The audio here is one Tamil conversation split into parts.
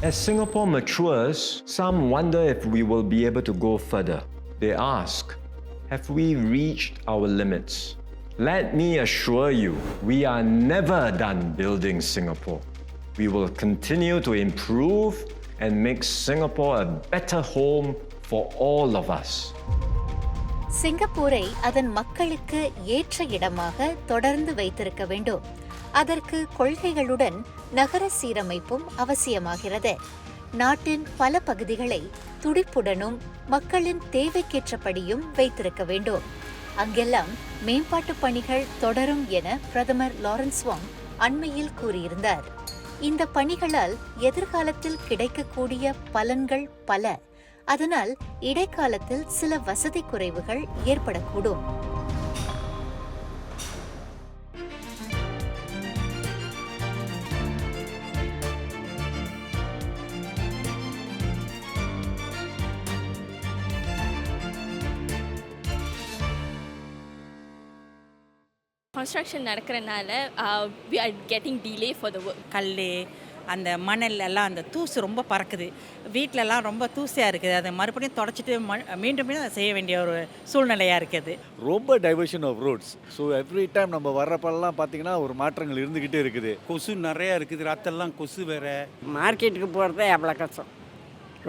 As Singapore matures, some wonder if we will be able to go further. They ask, have we reached our limits? Let me assure you, we are never done building Singapore. We will continue to improve and make Singapore a better home for all of us. சிங்கப்பூரை அதன் மக்களுக்கு ஏற்ற இடமாக தொடர்ந்து வைத்திருக்க வேண்டும். அதற்கு கொள்கைகளுடன் நகர சீரமைப்பும் அவசியமாகிறது. நாட்டின் பல பகுதிகளை துடிப்புடனும் மக்களின் தேவைக்கேற்றபடியும் வைத்திருக்க வேண்டும். அங்கெல்லாம் மேம்பாட்டு பணிகள் தொடரும் என பிரதமர் லாரன்ஸ் வாங் அண்மையில் கூறியிருந்தார். இந்த பணிகளால் எதிர்காலத்தில் கிடைக்கக்கூடிய பலன்கள் பல. அதனால் இடைக்காலத்தில் சில வசதி குறைவுகள் ஏற்படக்கூடும். கன்ஸ்ட்ரக்ஷன் நடக்கிறனால we are getting delay for the work. கல் அந்த மணல் எல்லாம் அந்த தூசு ரொம்ப பறக்குது. வீட்டிலலாம் ரொம்ப தூசியாக இருக்குது. அதை மறுபடியும் தொடச்சிட்டு மீண்டும் மீண்டும் அதை செய்ய வேண்டிய ஒரு சூழ்நிலையாக இருக்குது. ரொம்ப diversion of roads. So every time நம்ம வர்றப்பெல்லாம் பார்த்தீங்கன்னா ஒரு மாற்றங்கள் இருந்துக்கிட்டே இருக்குது. கொசு நிறையா இருக்குது. ராத்தெல்லாம் கொசு வேறு. மார்க்கெட்டுக்கு போகிறதே எவ்வளோ கஷ்டம்.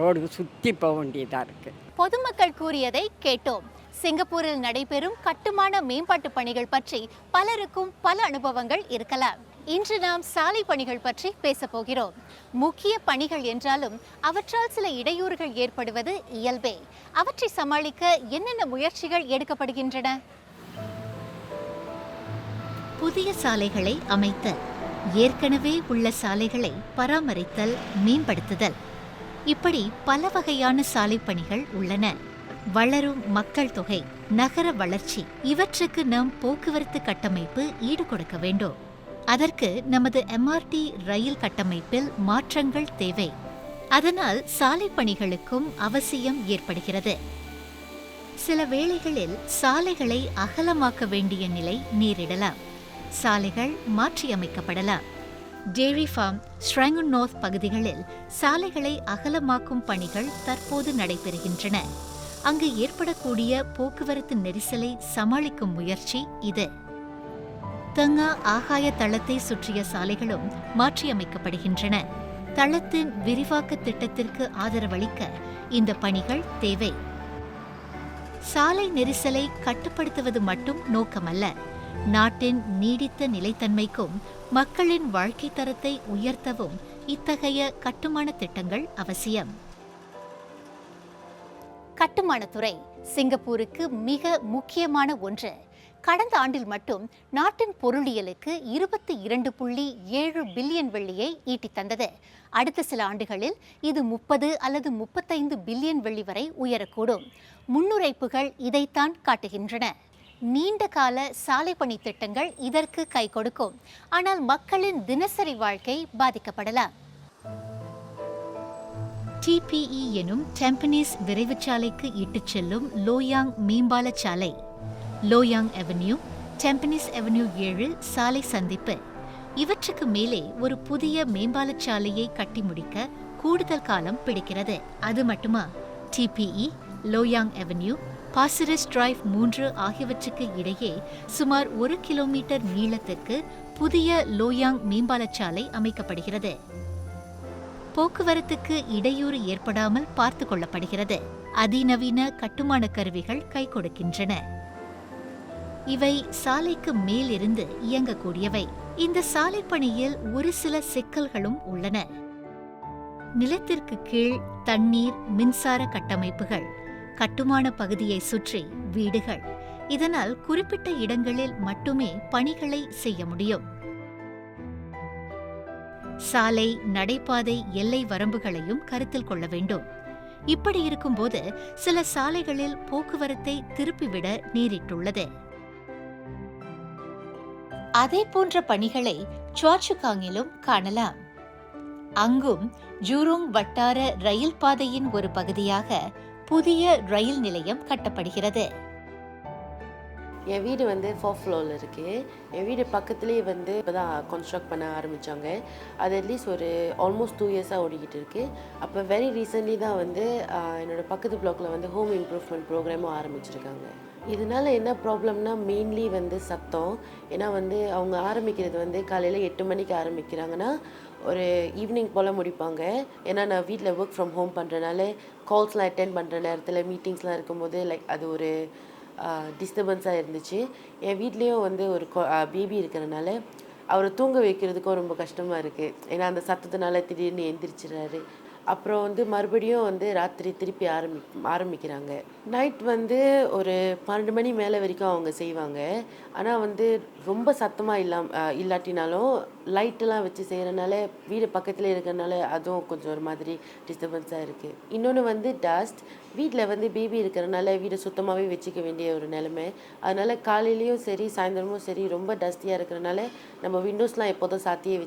ரோடுக்கு சுற்றி போக வேண்டியதாக இருக்குது. பொதுமக்கள் கூறியதை கேட்டோம். சிங்கப்பூரில் நடைபெறும் கட்டுமான மேம்பாட்டு பணிகள் பற்றி பலருக்கும் பல அனுபவங்கள் இருக்கலாம். இன்று நாம் சாலை பணிகள் பற்றி பேச போகிறோம். முக்கிய பணிகள் என்றாலும் அவற்றால் சில இடையூறுகள் ஏற்படுவது இயல்பே. அவற்றை சமாளிக்க என்னென்ன முயற்சிகள் எடுக்கப்படுகின்றன? புதிய சாலைகளை அமைத்தல், ஏற்கனவே உள்ள சாலைகளை பராமரித்தல், மேம்படுத்துதல், இப்படி பல வகையான சாலை பணிகள் உள்ளன. வளரும் மக்கள் தொகை, நகர வளர்ச்சி, இவற்றுக்கு நாம் போக்குவரத்து கட்டமைப்பு ஈடு கொடுக்க வேண்டும். அதற்கு நமது MRT ரயில் கட்டமைப்பில் மாற்றங்கள் தேவை. அதனால் சாலை பணிகளுக்கும் அவசியம் ஏற்படுகிறது. சில வேளைகளில் சாலைகளை அகலமாக்க வேண்டிய நிலை நேரிடலாம். சாலைகள் மாற்றியமைக்கப்படலாம். டேரி ஃபார்ம், ஸ்ராங்கன் நார்த் பகுதிகளில் சாலைகளை அகலமாக்கும் பணிகள் தற்போது நடைபெறுகின்றன. அங்கு ஏற்படக்கூடிய போக்குவரத்து நெரிசலை சமாளிக்கும் முயற்சி இது. தங்கா ஆகாய தளத்தை சுற்றிய சாலைகளும் மாற்றியமைக்கப்படுகின்றன. தளத்தின் விரிவாக்க திட்டத்திற்கு ஆதரவளிக்க இந்த பணிகள் தேவை. சாலை நெரிசலை கட்டுப்படுத்துவது மட்டும் நோக்கமல்ல, நாட்டின் நீடித்த நிலைத்தன்மைக்கும் மக்களின் வாழ்க்கை தரத்தை உயர்த்தவும் இத்தகைய கட்டுமான திட்டங்கள் அவசியம். கட்டுமானத்துறை சிங்கப்பூருக்கு மிக முக்கியமான ஒன்று. கடந்த ஆண்டில் மட்டும் நாட்டின் பொருளியலுக்கு 22.7 பில்லியன் வெள்ளியை ஈட்டித் தந்தது. அடுத்த சில ஆண்டுகளில் இது 30 அல்லது 35 பில்லியன் வெள்ளி வரை உயரக்கூடும். முன்னுரைப்புகள் இதைத்தான் காட்டுகின்றன. நீண்ட கால சாலை பணி திட்டங்கள் இதற்கு கை கொடுக்கும். ஆனால் மக்களின் தினசரி வாழ்க்கை பாதிக்கப்படலாம். TPE எனும் டெம்பனீஸ் விரைவுச்சாலைக்கு இட்டுச் செல்லும் லோயாங் மேம்பால சாலை, லோயாங் அவென்யூ, டெம்பனீஸ் அவென்யூ 7 சாலை சந்திப்பு, இவற்றுக்கு மேலே ஒரு புதிய மேம்பாலச்சாலையை கட்டி முடிக்க கூடுதல் காலம் பிடிக்கிறது. அது மட்டுமா, TPE, லோயாங் அவென்யூ, பாசிரிஸ் டிரைவ் 3 ஆகியவற்றுக்கு இடையே சுமார் 1 கிலோமீட்டர் நீளத்திற்கு புதிய லோயாங் மேம்பாலச்சாலை அமைக்கப்படுகிறது. போக்குவரத்துக்கு இடையூறு ஏற்படாமல் பார்த்து கொள்ளப்படுகிறது. அதிநவீன கட்டுமான கருவிகள் கை கொடுக்கின்றன. இவை சாலைக்கு மேலிருந்து இயங்கக்கூடியவை. இந்த சாலை பணியில் ஒரு சில சிக்கல்களும் உள்ளன. நிலத்திற்கு கீழ் தண்ணீர், மின்சார கட்டமைப்புகள், கட்டுமான பகுதியை சுற்றி வீடுகள். இதனால் குறிப்பிட்ட இடங்களில் மட்டுமே பணிகளை செய்ய முடியும். சாலை, நடைபாதை எல்லை வரம்புகளையும் கருத்தில் கொள்ள வேண்டும். இப்படி இருக்கும்போது சில சாலைகளில் போக்குவரத்தை திருப்பிவிட நேரிட்டுள்ளது. அதே போன்ற பணிகளை சுவாச்சுகாங்கிலும் காணலாம். அங்கும் ஜூரோங் வட்டார ரயில் பாதையின் ஒரு பகுதியாக புதிய ரயில் நிலையம் கட்டப்படுகிறது. என் வீடு வந்து 4th ஃப்ளோரில் இருக்குது. என் வீடு பக்கத்துலேயே வந்து இப்போ தான் கன்ஸ்ட்ரக்ட் பண்ண ஆரம்பித்தாங்க. அது அட்லீஸ்ட் ஒரு ஆல்மோஸ்ட் 2 இயர்ஸாக ஓடிக்கிட்டு இருக்குது. அப்போ வெரி ரீசெண்ட்லி தான் வந்து என்னோடய பக்கத்து பிளாக்ல வந்து ஹோம் இம்ப்ரூவ்மெண்ட் ப்ரோக்ராமும் ஆரம்பிச்சிருக்காங்க. இதனால் என்ன ப்ராப்ளம்னா மெயின்லி வந்து சத்தம். ஏன்னா வந்து அவங்க ஆரம்பிக்கிறது வந்து காலையில் 8 மணிக்கு ஆரம்பிக்கிறாங்கன்னா ஒரு ஈவினிங் போல் முடிப்பாங்க. ஏன்னா நான் வீட்டில் ஒர்க் ஃப்ரம் ஹோம் பண்ணுறனால கால்ஸ்லாம் அட்டென்ட் பண்ணுற நேரத்தில் மீட்டிங்ஸ்லாம் இருக்கும்போது லைக் அது ஒரு டிஸ்டர்பன்ஸாக இருந்துச்சு. என் வீட்லேயும் வந்து ஒரு பேபி இருக்கிறனால அவரை தூங்க வைக்கிறதுக்கும் ரொம்ப கஷ்டமாக இருக்குது. ஏன்னா அந்த சத்தத்தினால திடீர்னு எந்திரிச்சிடுறாரு. அப்புறம் வந்து மறுபடியும் வந்து ராத்திரி திருப்பி ஆரம்பிக்கிறாங்க. நைட் வந்து ஒரு 12 மணி மேலே வரைக்கும் அவங்க செய்வாங்க. ஆனால் வந்து ரொம்ப சத்தமாக இல்லாட்டினாலும் லைட்டெல்லாம் வச்சு செய்கிறனால வீடு பக்கத்தில் இருக்கிறனால அதுவும் கொஞ்சம் ஒரு மாதிரி டிஸ்டர்பன்ஸாக இருக்குது. இன்னொன்று வந்து டஸ்ட். வீட்டில் வந்து பேபி இருக்கிறனால வீடை சுத்தமாகவே வச்சுக்க வேண்டிய ஒரு நிலைமை. அதனால் காலையிலையும் சரி சாயந்தரமும் சரி ரொம்ப டஸ்டியாக இருக்கிறனால நம்ம விண்டோஸ்லாம் எப்போதும் சாத்தியே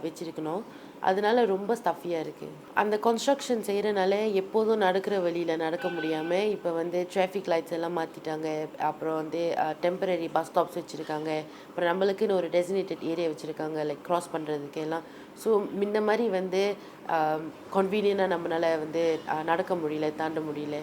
வச்சுருக்கணும். அதனால ரொம்ப ஸ்டஃபியாக இருக்குது. அந்த கன்ஸ்ட்ரக்ஷன் செய்கிறனால எப்போதும் நடக்கிற வழியில் நடக்க முடியாமல் இப்போ வந்து டிராஃபிக் லைட்ஸ் எல்லாம் மாற்றிட்டாங்க. அப்புறம் வந்து டெம்பரரி பஸ் ஸ்டாப்ஸ் வச்சுருக்காங்க. அப்புறம் நம்மளுக்குன்னு ஒரு டெசினேட்டட் ஏரியா வச்சுருக்காங்க லைக் க்ராஸ் பண்ணுறதுக்கு எல்லாம். ஸோ முன்ன மாதிரி வந்து கன்வீனியனாக நம்மளால் வந்து நடக்க முடியல, தாண்ட முடியல.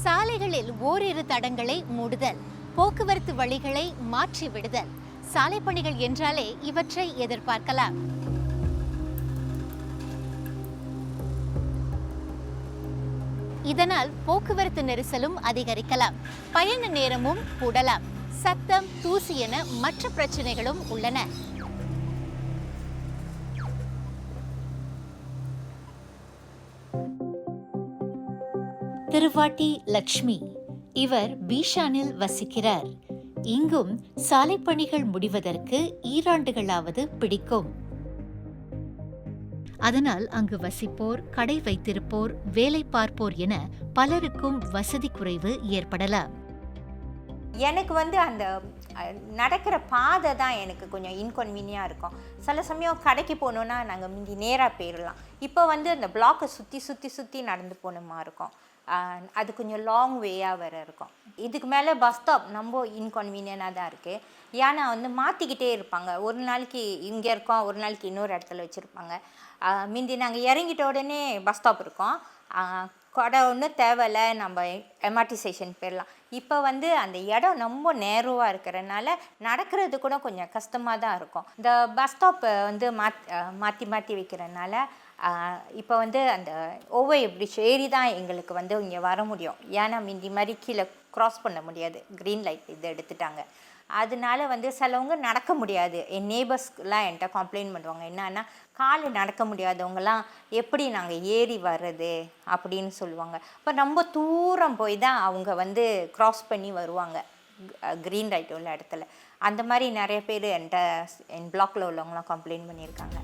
சாலைகளில் ஓரிரு தடங்களை மூடுதல், போக்குவரத்து வழிகளை மாற்றி விடுதல், சாலை பணிகள் என்றாலே இவற்றை எதிர்பார்க்கலாம். இதனால் போக்குவரத்து நெரிசலும் அதிகரிக்கலாம், பயண நேரமும் கூடலாம், சத்தம், தூசி என மற்ற பிரச்சனைகளும் உள்ளன. திருவாட்டி லட்சுமி, இவர் பீஷானில் வசிக்கிறார். இங்கும் சாலை பணிகள் முடிவதற்கு 2 ஆண்டுகளாவது பிடிக்கும். அதனால் அங்கு வசிப்போர், கடை வைத்திருப்போர், வேலை பார்ப்போர் என பலருக்கும் வசதி குறைவு ஏற்படலாம். எனக்கு வந்து அந்த நடக்கிற பாதை தான் எனக்கு கொஞ்சம் இன்கன்வீனியாக இருக்கும். சில சமயம் கடைக்கு போகணுன்னா நாங்கள் முந்தி நேராக போயிடலாம். இப்போ வந்து அந்த பிளாக்கை சுற்றி நடந்து போகணுமா இருக்கும். அது கொஞ்சம் லாங் வேயாக வேறு இருக்கும். இதுக்கு மேலே பஸ் ஸ்டாப் ரொம்ப இன்கன்வீனியனாக தான் இருக்குது. ஏன்னா வந்து மாற்றிக்கிட்டே இருப்பாங்க. ஒரு நாளைக்கு இங்கே இருக்கோம், ஒரு நாளைக்கு இன்னொரு இடத்துல வச்சுருப்பாங்க. முந்தி நாங்கள் இறங்கிட்ட உடனே பஸ் ஸ்டாப் இருக்கும், கடை ஒன்றும் தேவையில்லை, நம்ம எம்ஆர்டி ஸ்டேஷன் போயிடலாம். இப்போ வந்து அந்த இடம் ரொம்ப நேரோவாக இருக்கிறனால நடக்கிறது கூட கொஞ்சம் கஷ்டமாக தான் இருக்கும். இந்த பஸ் ஸ்டாப்பை வந்து மாற்றி வைக்கிறனால இப்போ வந்து அந்த ஓவர் பிரிட்ஜ் ஏறி தான் எங்களுக்கு வந்து இங்கே வர முடியும். ஏன்னா முந்தி மாதிரி கீழே க்ராஸ் பண்ண முடியாது, க்ரீன் லைட் இது எடுத்துட்டாங்க. அதனால வந்து சிலவங்க நடக்க முடியாது. என் நேபர்ஸ்லாம் என்கிட்ட கம்ப்ளைண்ட் பண்ணுவாங்க, என்னன்னா காலை நடக்க முடியாதவங்கலாம் எப்படி நாங்கள் ஏறி வர்றது அப்படின்னு சொல்லுவாங்க. இப்போ ரொம்ப தூரம் போய் தான் அவங்க வந்து க்ராஸ் பண்ணி வருவாங்க க்ரீன் லைட் உள்ள இடத்துல. அந்த மாதிரி நிறைய பேர் என் பிளாக்ல உள்ளவங்களாம் கம்ப்ளைண்ட் பண்ணியிருக்காங்க.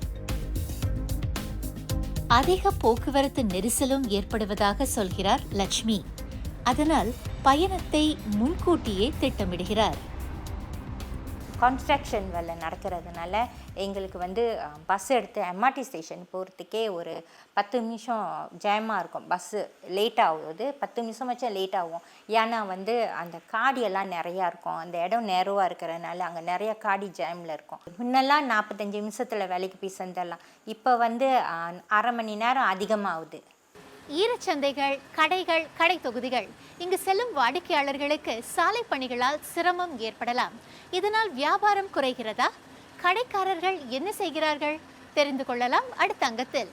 அதிக போக்குவரத்து நெரிசலும் ஏற்படுவதாக சொல்கிறார் லட்சுமி. அதனால் பயணத்தை முன்கூட்டியே திட்டமிடுகிறார். கன்ஸ்ட்ரக்ஷன் வேலை நடக்கிறதுனால எங்களுக்கு வந்து பஸ் எடுத்து எம்ஆர்டி ஸ்டேஷன் போகிறதுக்கே ஒரு 10 நிமிஷம் ஜாமாக இருக்கும். பஸ்ஸு லேட் ஆகுது, 10 நிமிஷம் வச்சா லேட் ஆகும். ஏன்னா வந்து அந்த காடியெல்லாம் நிறையா இருக்கும், அந்த இடம் நேரோவாக இருக்கிறதுனால அங்கே நிறையா காடி ஜாமில் இருக்கும். முன்னெல்லாம் 45 நிமிஷத்தில் வேலைக்கு போய் சேர்ந்துடலாம். இப்போ வந்து அரை மணி நேரம் அதிகமாகுது. ஈரச்சந்தைகள், கடைகள், கடை தொகுதிகள், இங்கு செல்லும் வாடிக்கையாளர்களுக்கு சாலை பணிகளால் சிரமம் ஏற்படலாம். இதனால் வியாபாரம் குறைகிறதா? கடைக்காரர்கள் என்ன செய்கிறார்கள்? தெரிந்து கொள்ளலாம் அடுத்த அங்கத்தில்.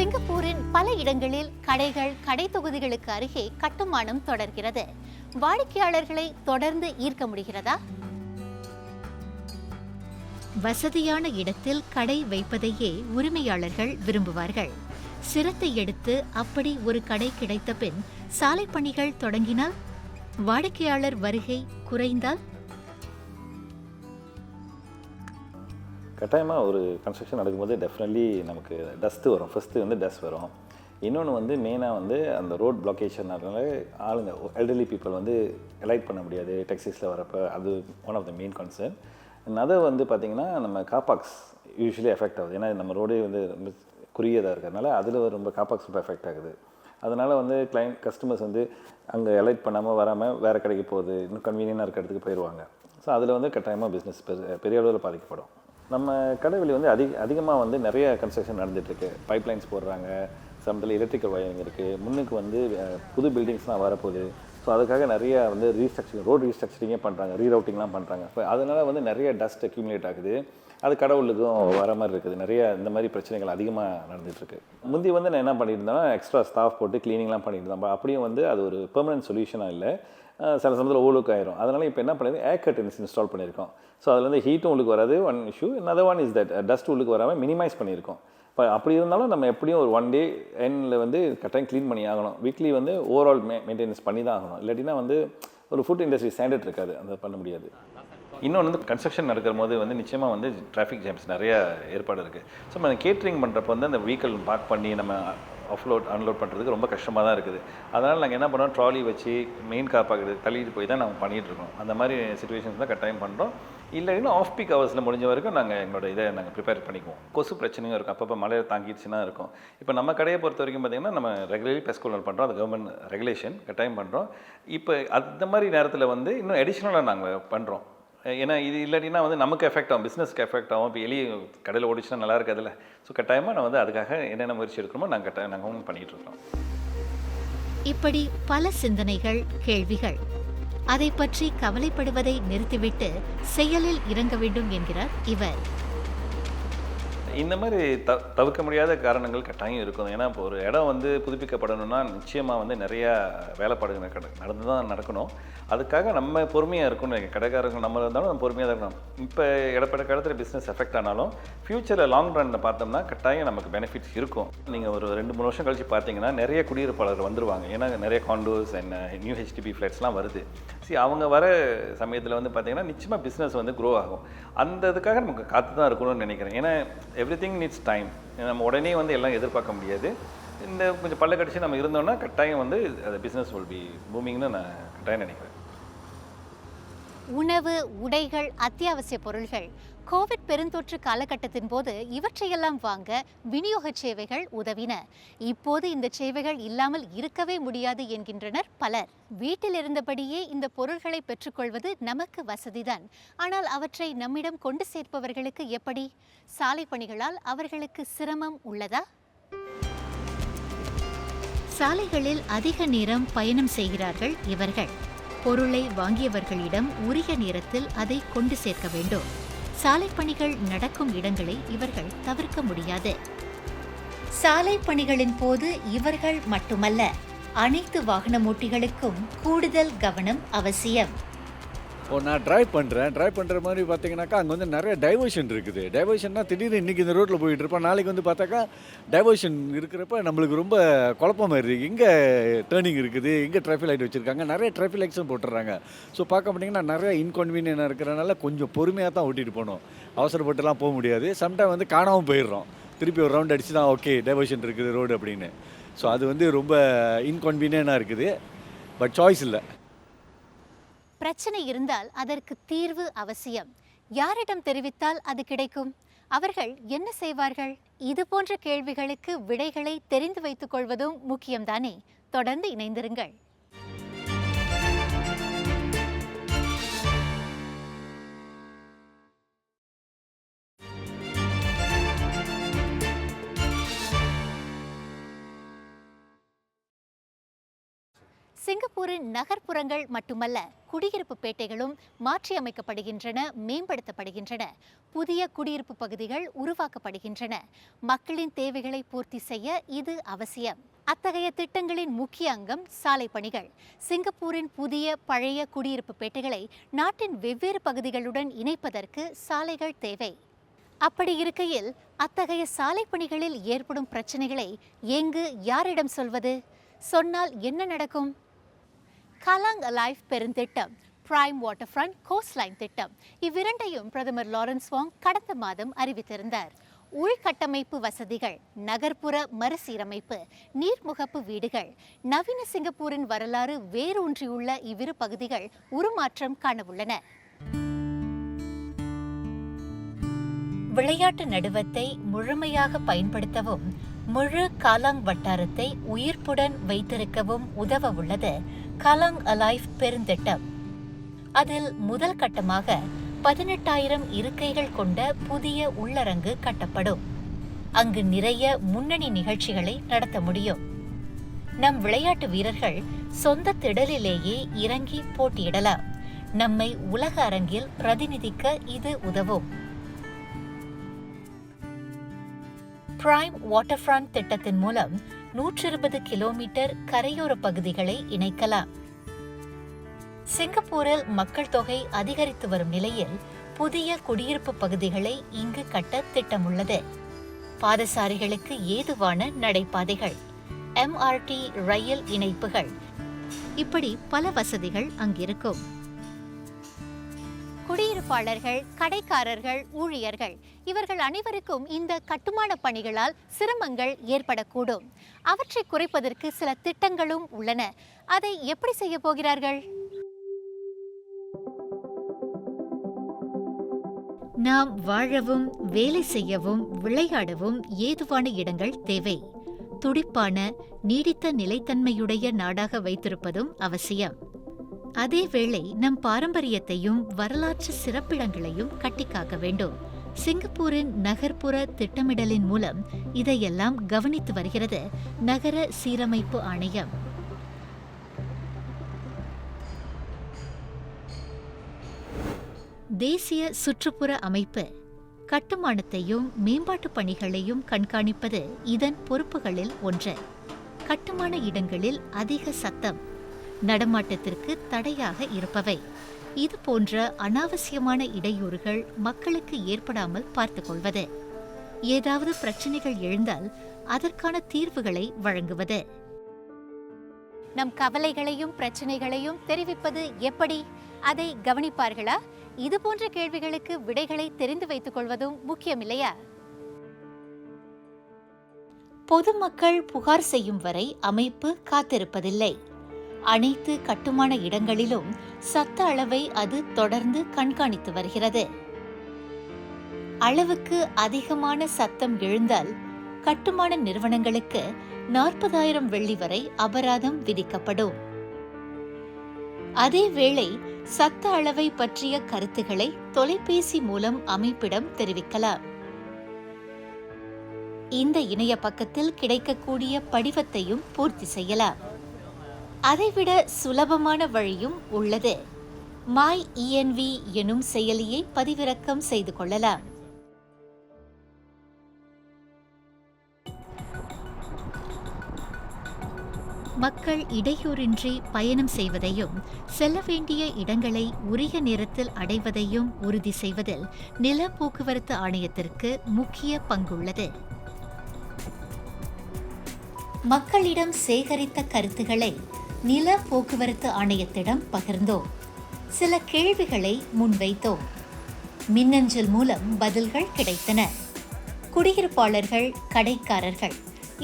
சிங்கப்பூரின் பல இடங்களில் கடைகள், கடை தொகுதிகளுக்கு அருகே கட்டுமானம் தொடர்கிறது. வாடிக்கையாளர்களை தொடர்ந்து ஈர்க்க முடிகிறதா? வசதியான இடத்தில் கடை வைப்பதையே உரிமையாளர்கள் விரும்புவார்கள். சிரத்தை எடுத்து அப்படி ஒரு கடை கிடைத்த பின் சாலை பணிகள் தொடங்கினால், வாடிக்கையாளர் வருகை குறைந்தால்? கட்டாயமாக ஒரு கன்ஸ்ட்ரக்ஷன் நடக்கும்போது டெஃபினெட்லி நமக்கு டஸ்ட்டு வரும். ஃபஸ்ட்டு வந்து டஸ்ட் வரும். இன்னொன்று வந்து மெயினாக வந்து அந்த ரோட் பிளாக்கேஷனால ஆளுங்க எல்டர்லி பீப்புள் வந்து எலைட் பண்ண முடியாது டெக்ஸிஸில் வரப்போ. அது one of the main concern. அதை வந்து பார்த்திங்கன்னா நம்ம காப்பாக்ஸ் யூஸ்வலி எஃபெக்ட் ஆகுது. ஏன்னா நம்ம ரோடே வந்து ரொம்ப குறுகியதாக இருக்கிறதுனால அதில் ரொம்ப காப்பாக்ஸ் ரொம்ப எஃபெக்ட் ஆகுது. அதனால் வந்து கஸ்டமர்ஸ் வந்து அங்கே எலைட் பண்ணாமல் வராமல் வேறு கடைக்கு போகுது, இன்னும் கன்வீனியனாக இருக்கிற இடத்துக்கு போயிடுவாங்க. ஸோ அதில் வந்து கட்டாயமாக பிஸ்னஸ் பெரிய அளவில் பாதிக்கப்படும். நம்ம கடைவெளி வந்து அதிகமாக வந்து நிறைய கன்ஸ்ட்ரக்ஷன் நடந்துகிட்ருக்கு. பைப்லைன்ஸ் போடுறாங்க, சமத்தில் எலக்ட்ரிக்கல் வயரிங் இருக்குது, முன்னுக்கு வந்து புது பில்டிங்ஸ்லாம் வரப்போகுது. ஸோ அதுக்காக நிறைய வந்து ரோடு ரீஸ்ட்ரக்சரிங்கே பண்ணுறாங்க, ரீரவுட்டிங்லாம் பண்ணுறாங்க. இப்போ அதனால் வந்து நிறைய டஸ்ட் அக்யூமுலேட் ஆகுது. அது கடவுளுக்கும் வர மாதிரி இருக்குது. நிறைய இந்த மாதிரி பிரச்சனைகள் அதிகமாக நடந்துகிட்ருக்கு. முந்தி வந்து நான் என்ன பண்ணியிருந்தேன்னா எக்ஸ்ட்ரா ஸ்டாஃப் போட்டு க்ளீனிங்லாம் பண்ணியிருந்தேன். அப்படியும் வந்து அது ஒரு பெர்மனன்ட் சொல்யூஷனாக இல்லை. சில சமயத்தில் ஓலுக்கு ஆயிரும். அதனால் இப்போ என்ன பண்ணியிருந்தேன், ஏர் கர்டன்ஸ் இன்ஸ்டால் பண்ணியிருக்கோம். ஸோ அதில் வந்து ஹீட்டும் உள்ளுக்கு வராது, one issue. another one is that dust உள்ளுக்கு வராமல் மினிமைஸ் பண்ணியிருக்கோம். இப்போ அப்படி இருந்தாலும் நம்ம எப்படியும் ஒரு 1 day எண்டில் வந்து கட்டாயம் க்ளீன் பண்ணி ஆகணும். வீக்லி வந்து ஓவரால் மெயின்டெனன்ஸ் பண்ணி தான் ஆகணும். இல்லாட்டினா வந்து ஒரு ஃபுட் இண்டஸ்ட்ரி ஸ்டாண்டர்ட் இருக்காது, அந்த பண்ண முடியாது. இன்னொன்று வந்து கன்ஸ்ட்ரக்ஷன் நடக்கிற போது வந்து நிச்சயமாக வந்து டிராஃபிக் ஜாம்ஸ் நிறைய ஏற்பாடு இருக்குது. ஸோ நம்ம கேட்ரிங் பண்ணுறப்போ வந்து அந்த வெஹிக்கிள் பார்க் பண்ணி நம்ம அன்லோட் பண்ணுறதுக்கு ரொம்ப கஷ்டமாக தான் இருக்குது. அதனால் நாங்கள் என்ன பண்ணுறோம், ட்ராலி வச்சு மெயின் கார் பார்க்குறது தள்ளிட்டு போய் தான் நாங்கள் பண்ணிகிட்ருக்கோம். அந்த மாதிரி சுச்சுவேஷன்ஸ் தான் கட்டாயம் பண்ணுறோம். இல்லை இன்னும் ஆஃப் பீக் ஹவர்ஸில் முடிஞ்ச வரைக்கும் நாங்கள் எங்களோட இதை நாங்கள் ப்ரிப்பேர் பண்ணிக்குவோம். கொசு பிரச்சனையும் இருக்கும், அப்பப்போ மழையை தாங்கிடுச்சுன்னா இருக்கும். இப்போ நம்ம கடையை பொறுத்த வரைக்கும் பார்த்திங்கன்னா நம்ம ரெகுலர்லி பெஸ்ட் கண்ட்ரோல் பண்ணுறோம். அது கவர்மெண்ட் ரெகுலேஷன் கட்டாயம் பண்ணுறோம். இப்போ அந்த மாதிரி நேரத்தில் வந்து இன்னும் அடிஷ்னலாக நாங்கள் பண்ணுறோம். ஏன்னா இது இல்லாட்டினா வந்து நமக்கு எஃபெக்ட் ஆகும், பிஸ்னஸ்க்கு எஃபெக்ட் ஆகும். இப்போ எலி கடையில் ஓடிச்சுன்னா நல்லா இருக்காதுல்ல. ஸோ கட்டாயமாக நான் வந்து அதுக்காக என்னென்ன முயற்சி எடுக்கணுமோ நாங்கள் பண்ணிகிட்ருக்கோம். இப்படி பல சிந்தனைகள், கேள்விகள். அதை பற்றி கவலைப்படுவதை நிறுத்திவிட்டு செயலில் இறங்க வேண்டும் என்கிறார் இவர். இந்த மாதிரி தவிர்க்க முடியாத காரணங்கள் கட்டாயம் இருக்கும். ஏன்னா இப்போ ஒரு இடம் வந்து புதுப்பிக்கப்படணும்னா நிச்சயமாக வந்து நிறையா வேலைப்பாடுகள் நடந்து தான் நடக்கணும். அதுக்காக நம்ம பொறுமையாக இருக்கணும். கடைக்காரங்க நம்ம இருந்தாலும் நம்ம பொறுமையாக தான் இருக்கணும். இப்போ இடப்பட்ட காலத்தில் பிஸ்னஸ் எஃபெக்ட் ஆனாலும் ஃப்யூச்சரில் லாங் ரன்னில் பார்த்தோம்னா கட்டாயம் நமக்கு பெனிஃபிட்ஸ் இருக்கும். நீங்கள் ஒரு 2-3 வருஷம் கழிச்சு பார்த்தீங்கன்னா நிறைய குடியிருப்பாளர் வந்துடுவாங்க. ஏன்னா நிறைய காண்டோஸ் அண்ட் நியூ ஹெச்டிபி ஃப்ளாட்ஸ்லாம் வருது. அவங்க வர சமயத்தில் வந்து பார்த்திங்கன்னா நிச்சயமாக பிஸ்னஸ் வந்து க்ரோ ஆகும். அந்த இதுக்காக நமக்கு காத்து தான் இருக்கணும்னு நினைக்கிறேன். ஏன்னா எவ்ரிதிங் நீட்ஸ் டைம். நம்ம உடனே வந்து எல்லாம் எதிர்பார்க்க முடியாது. இந்த கொஞ்சம் பல்ல கடிச்சு நம்ம இருந்தோம்னா கட்டாயம் வந்து அது பிஸ்னஸ் வில் பி பூமிங்னு நான் கட்டாயம் நினைக்கிறேன். உணவு, உடைகள், அத்தியாவசிய பொருள்கள். கோவிட் பெருந்தொற்று காலகட்டத்தின் போது இவற்றையெல்லாம் வாங்க விநியோக சேவைகள் உதவின. இப்போது இந்த சேவைகள் இல்லாமல் இருக்கவே முடியாது என்கின்றனர் பலர். வீட்டில் இருந்தபடியே இந்த பொருள்களை பெற்றுக்கொள்வது நமக்கு வசதிதான். ஆனால் அவற்றை நம்மிடம் கொண்டு சேர்ப்பவர்களுக்கு எப்படி? சாலை பணிகளால் அவர்களுக்கு சிரமம் உள்ளதா? சாலைகளில் அதிக நேரம் பயணம் செய்கிறார்கள் இவர்கள். பொருளை வாங்கியவர்களிடம் உரிய நேரத்தில் அதை கொண்டு சேர்க்க வேண்டும். சாலை பணிகள் நடக்கும் இடங்களை இவர்கள் தவிர்க்க முடியாது. சாலை பணிகளின் போது இவர்கள் மட்டுமல்ல, அனைத்து வாகன ஓட்டிகளுக்கும் கூடுதல் கவனம் அவசியம். நான் ட்ரைவ் பண்ணுற மாதிரி பார்த்தீங்கன்னாக்கா அங்கே வந்து நிறைய டைவர்ஷன் இருக்குது. டைவர்ஷன்னா திடீர்னு இன்றைக்கி இந்த ரோட்டில் போயிட்டு இருப்பேன், நாளைக்கு வந்து பார்த்தாக்கா டைவர்ஷன் இருக்கிறப்ப நம்மளுக்கு ரொம்ப குழப்பமாக இருக்குது. இங்கே டேர்னிங் இருக்குது, இங்கே டிராஃபிக் லைட் வச்சுருக்காங்க, நிறைய டிராஃபிக் லைட்ஸும் போட்டுடுறாங்க. ஸோ பார்க்க போட்டிங்கன்னா நிறைய இன்கன்வீனியனாக இருக்கிறனால கொஞ்சம் பொறுமையாக தான் ஓட்டிகிட்டு போகணும். அவசரப்பட்டுலாம் போக முடியாது. சம்டைம் வந்து காணாமல் போயிடுறோம். திருப்பி ஒரு ரவுண்ட் அடிச்சு தான் ஓகே டைவர்ஷன் இருக்குது ரோடு அப்படின்னு. ஸோ அது வந்து ரொம்ப இன்கன்வீனியனாக இருக்குது. பட் சாய்ஸ் இல்லை. பிரச்சனை இருந்தால் அதற்கு தீர்வு அவசியம். யாரிடம் தெரிவித்தால் அது கிடைக்கும்? அவர்கள் என்ன செய்வார்கள்? இது போன்ற கேள்விகளுக்கு விடைகளை தெரிந்து வைத்துக் கொள்வதும் முக்கியம்தானே. தொடர்ந்து இணைந்திருங்கள். சிங்கப்பூரின் நகர்ப்புறங்கள் மட்டுமல்ல, குடியிருப்பு பேட்டைகளும் மாற்றியமைக்கப்படுகின்றன, மேம்படுத்தப்படுகின்றன. புதிய குடியிருப்பு பகுதிகள் உருவாக்கப்படுகின்றன. மக்களின் தேவைகளை பூர்த்தி செய்ய இது அவசியம். அத்தகைய திட்டங்களின் முக்கிய அங்கம் சாலை பணிகள். சிங்கப்பூரின் புதிய, பழைய குடியிருப்பு பேட்டைகளை நாட்டின் வெவ்வேறு பகுதிகளுடன் இணைப்பதற்கு சாலைகள் தேவை. அப்படி இருக்கையில் அத்தகைய சாலை பணிகளில் ஏற்படும் பிரச்சனைகளை எங்கு யாரிடம் சொல்வது? சொன்னால் என்ன நடக்கும்? கலாங் அலைவ் பெருந்திட்டம், பிரைம் வாட்டர் ஃப்ரண்ட் கோஸ்ட்லைன் திட்டம், இவ்விரண்டையும் பிரதமர் லாரன்ஸ் வாங் கடந்த மாதம் அறிவித்திருந்தார். உள்கட்டமைப்பு வசதிகள், நகர்ப்புற மறுசீரமைப்பு, நீர்முகப்பு வீடுகள், நவீன சிங்கப்பூரின் வரலாறு வேரூன்றியுள்ள இவ்விரு பகுதிகள் உருமாற்றம் காணவுள்ளன. விளையாட்டு நடுவத்தை முழுமையாக பயன்படுத்தவும் முழு காலாங் வட்டாரத்தை உயிர்ப்புடன் வைத்திருக்கவும் உதவ உள்ளது கலாங் அலைவ் பெருந்திட்டம். அதில் முதல் கட்டமாக 18,000 இருக்கைகள் கொண்ட புதிய உள்ளரங்கு கட்டப்படும். அங்கு நிறைய முன்னணி நிகழ்ச்சிகளை நடத்த முடியும். நம் விளையாட்டு வீரர்கள் சொந்த திடலிலேயே இறங்கி போட்டியிடலாம். நம்மை உலக அரங்கில் பிரதிநிதிக்க இது உதவும். பிரைம் வாட்டர் ஃப்ரண்ட் திட்டத்தின் மூலம் 120 கிலோமீட்டர் கரையோர பகுதிகளை இணைக்கலாம். சிங்கப்பூரில் மக்கள் தொகை அதிகரித்து வரும் நிலையில் புதிய குடியிருப்பு பகுதிகளை இங்கு கட்ட திட்டமுள்ளது. பாதசாரிகளுக்கு ஏதுவான நடைபாதைகள், MRT ரயில் இணைப்புகள், இப்படி பல வசதிகள் அங்கிருக்கும். குடியிருப்பாளர்கள், கடைக்காரர்கள், ஊழியர்கள் இவர்கள் அனைவருக்கும் இந்த கட்டுமான பணிகளால் சிரமங்கள் ஏற்படக்கூடும். அவற்றை குறைப்பதற்கு சில திட்டங்களும் உள்ளன. அதை எப்படி செய்ய போகிறார்கள்? நாம் வாழவும் வேலை செய்யவும் விளையாடவும் ஏதுவான இடங்கள் தேவை. துடிப்பான நீடித்த நிலைத்தன்மையுடைய நாடாக வைத்திருப்பதும் அவசியம். அதேவேளை நம் பாரம்பரியத்தையும் வரலாற்று சிறப்பிடங்களையும் கட்டிக்காக்க வேண்டும். சிங்கப்பூரின் நகர்ப்புற திட்டமிடலின் மூலம் இதையெல்லாம் கவனித்து வருகிறது நகர சீரமைப்பு ஆணையம். தேசிய சுற்றுப்புற அமைப்பு கட்டுமானத்தையும் மேம்பாட்டு பணிகளையும் கண்காணிப்பது இதன் பொறுப்புகளில் ஒன்று. கட்டுமான இடங்களில் அதிக சத்தம், நடமாட்டத்திற்கு தடையாக இருப்பவை, இது போன்ற அனாவசியமான இடையூறுகள் மக்களுக்கு ஏற்படாமல் பார்த்துக் கொள்வது, ஏதாவது பிரச்சனைகள் எழுந்தால் அதற்கான தீர்வுகளை வழங்குவது. நம் கவலைகளையும் பிரச்சனைகளையும் தெரிவிப்பது எப்படி? அதை கவனிப்பார்களா? இது போன்ற கேள்விகளுக்கு விடைகளை தெரிந்து வைத்துக் கொள்வதும் முக்கியமில்லையா? பொதுமக்கள் புகார் செய்யும் வரை அமைப்பு காத்திருப்பதில்லை. அனைத்து கட்டுமான இடங்களிலும் சத்த அளவை அது தொடர்ந்து கண்காணித்து வருகிறது. அளவுக்கு அதிகமான சத்தம் எழுந்தால் கட்டுமான நிறுவனங்களுக்கு 40,000 வெள்ளி வரை அபராதம் விதிக்கப்படும். அதேவேளை சத்த அளவை பற்றிய கருத்துக்களை தொலைபேசி மூலம் அமைப்பிடம் தெரிவிக்கலாம். இந்த இணைய பக்கத்தில் கிடைக்கக்கூடிய படிவத்தையும் பூர்த்தி செய்யலாம். அதைவிட சுலபமான வழியும் உள்ளது. மை ENV எனும் செயலியை பதிவிறக்கம் செய்து கொள்ளலாம். மக்கள் இடையூறின்றி பயணம் செய்வதையும் செல்ல வேண்டிய இடங்களை உரிய நேரத்தில் அடைவதையும் உறுதி செய்வதில் நில போக்குவரத்து ஆணையத்திற்கு முக்கிய பங்குள்ளது. மக்களிடம் சேகரித்த கருத்துக்களை நில போக்குவரத்து ஆணையத்திடம் பகிர்ந்தோம். சில கேள்விகளை முன்வைத்தோம். மின்னஞ்சல் மூலம் பதில்கள் கிடைத்தன. குடியிருப்பாளர்கள், கடைக்காரர்கள்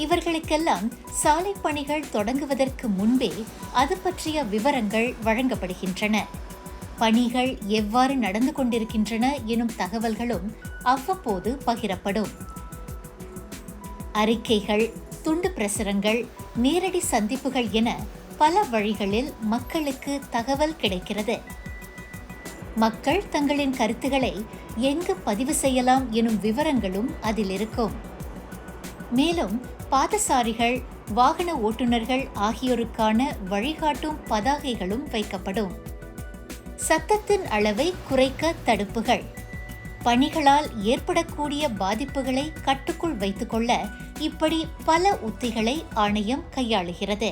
இவர்களுக்கெல்லாம் சாலை பணிகள் தொடங்குவதற்கு முன்பே அது பற்றிய விவரங்கள் வழங்கப்படுகின்றன. பணிகள் எவ்வாறு நடந்து கொண்டிருக்கின்றன எனும் தகவல்களும் அவ்வப்போது பகிரப்படும். அறிக்கைகள், துண்டு பிரசுரங்கள், நேரடி சந்திப்புகள் என பல வழிகளில் மக்களுக்கு தகவல் கிடைக்கிறது. மக்கள் தங்களின் கருத்துக்களை எங்கு பதிவு செய்யலாம் எனும் விவரங்களும் அதில் இருக்கும். மேலும் பாதசாரிகள், வாகன ஓட்டுநர்கள் ஆகியோருக்கான வழிகாட்டும் பதாகைகளும் வைக்கப்படும். சத்தத்தின் அளவை குறைக்க தடுப்புகள், பணிகளால் ஏற்படக்கூடிய பாதிப்புகளை கட்டுக்குள் வைத்துக்கொள்ள இப்படி பல உத்திகளை ஆணையம் கையாளுகிறது.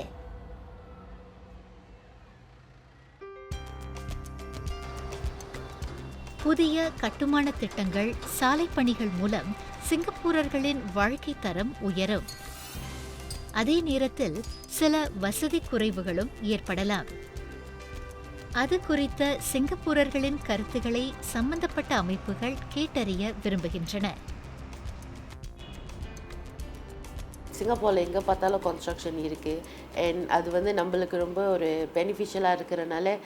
புதிய கட்டுமான திட்டங்கள், சாலை பணிகள் மூலம் சிங்கப்பூரர்களின் வாழ்க்கை தரம் உயரும். அதே நேரத்தில் சில வசதி குறைவுகளும் ஏற்படலாம். அது குறித்த சிங்கப்பூரர்களின் கருத்துக்களை சம்பந்தப்பட்ட அமைப்புகள் கேட்டறிய விரும்புகின்றன. சிங்கப்பூரில் எங்கே பார்த்தாலும் கன்ஸ்ட்ரக்ஷன் இருக்குது. அண்ட் அது வந்து நம்மளுக்கு ரொம்ப ஒரு பெனிஃபிஷியலாக இருக்கிறனால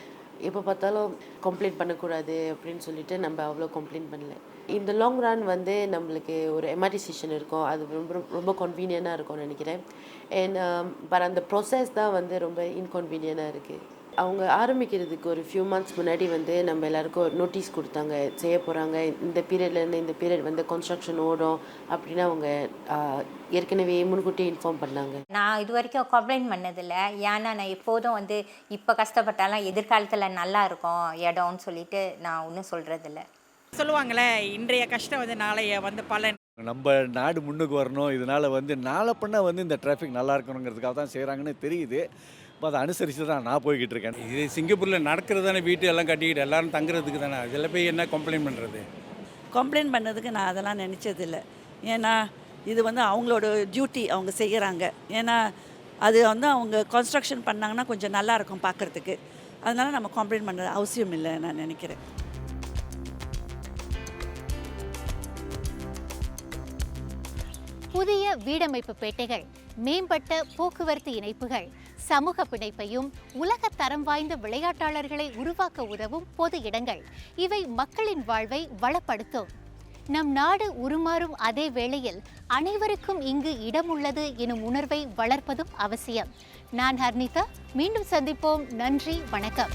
எப்போ பார்த்தாலும் கம்ப்ளைண்ட் பண்ணக்கூடாது அப்படின்னு சொல்லிட்டு நம்ம அவ்வளோ கம்ப்ளைண்ட் பண்ணல. இந்த லாங் ரன் வந்து நம்மளுக்கு ஒரு எம்ஆர்டி ஸ்டேஷன் இருக்கும், அது ரொம்ப ரொம்ப கன்வீனியனாக இருக்கும்னு நினைக்கிறேன். அண்ட் பட் அந்த ப்ரொசஸ் தான் வந்து ரொம்ப இன்கன்வீனியனாக இருக்குது. அவங்க ஆரம்பிக்கிறதுக்கு ஒரு ஃபியூ மந்த்ஸ் முன்னாடி வந்து நம்ம எல்லாருக்கும் ஒரு நோட்டீஸ் கொடுத்தாங்க, செய்ய போகிறாங்க, இந்த பீரியட்லேருந்து இந்த பீரியட் வந்து கன்ஸ்ட்ரக்ஷன் ஓடும் அப்படின்னு அவங்க ஏற்கனவே முன்கூட்டியே இன்ஃபார்ம் பண்ணாங்க. நான் இது வரைக்கும் கம்ப்ளைண்ட் பண்ணதில்லை. ஏன்னா நான் எப்போதும் வந்து இப்போ கஷ்டப்பட்டாலும் எதிர்காலத்தில் நல்லா இருக்கும் இடம்னு சொல்லிட்டு நான் ஒன்றும் சொல்கிறதில்ல. சொல்லுவாங்களே, இன்றைய கஷ்டம் வந்து நாளைய வந்து பலன். நம்ம நாடு முன்னுக்கு வரணும், இதனால் வந்து நாளை பண்ண வந்து இந்த டிராஃபிக் நல்லா இருக்கணுங்கிறதுக்காக தான் செய்கிறாங்கன்னு தெரியுது. இப்போ அதை அனுசரித்து தான் நான் போய்கிட்டு இருக்கேன். இது சிங்கப்பூரில் நடக்கிறது தானே, வீட்டு எல்லாம் கட்டிக்கிட்டு எல்லாரும் தங்குறதுக்கு தானே. அதில் போய் என்ன கம்ப்ளைண்ட் பண்ணுறது? கம்ப்ளைண்ட் பண்ணதுக்கு நான் அதெல்லாம் நினச்சதில்லை. ஏன்னா இது வந்து அவங்களோட டியூட்டி, அவங்க செய்கிறாங்க. ஏன்னா அது வந்து அவங்க கன்ஸ்ட்ரக்ஷன் பண்ணாங்கன்னா கொஞ்சம் நல்லாயிருக்கும் பார்க்குறதுக்கு. அதனால் நம்ம கம்ப்ளைண்ட் பண்ணுறது அவசியம் இல்லை நான் நினைக்கிறேன். புதிய வீடமைப்பு பேட்டைகள், மேம்பட்ட போக்குவரத்து இணைப்புகள், சமூக பிணைப்பையும் உலக தரம் வாய்ந்த விளையாட்டாளர்களை உருவாக்க உதவும் பொது இடங்கள், இவை மக்களின் வாழ்வை வளப்படுத்தும். நம் நாடு உருமாறும் அதே வேளையில் அனைவருக்கும் இங்கு இடம் உள்ளது எனும் உணர்வை வளர்ப்பதும் அவசியம். நான் ஹர்னிதா, மீண்டும் சந்திப்போம். நன்றி, வணக்கம்.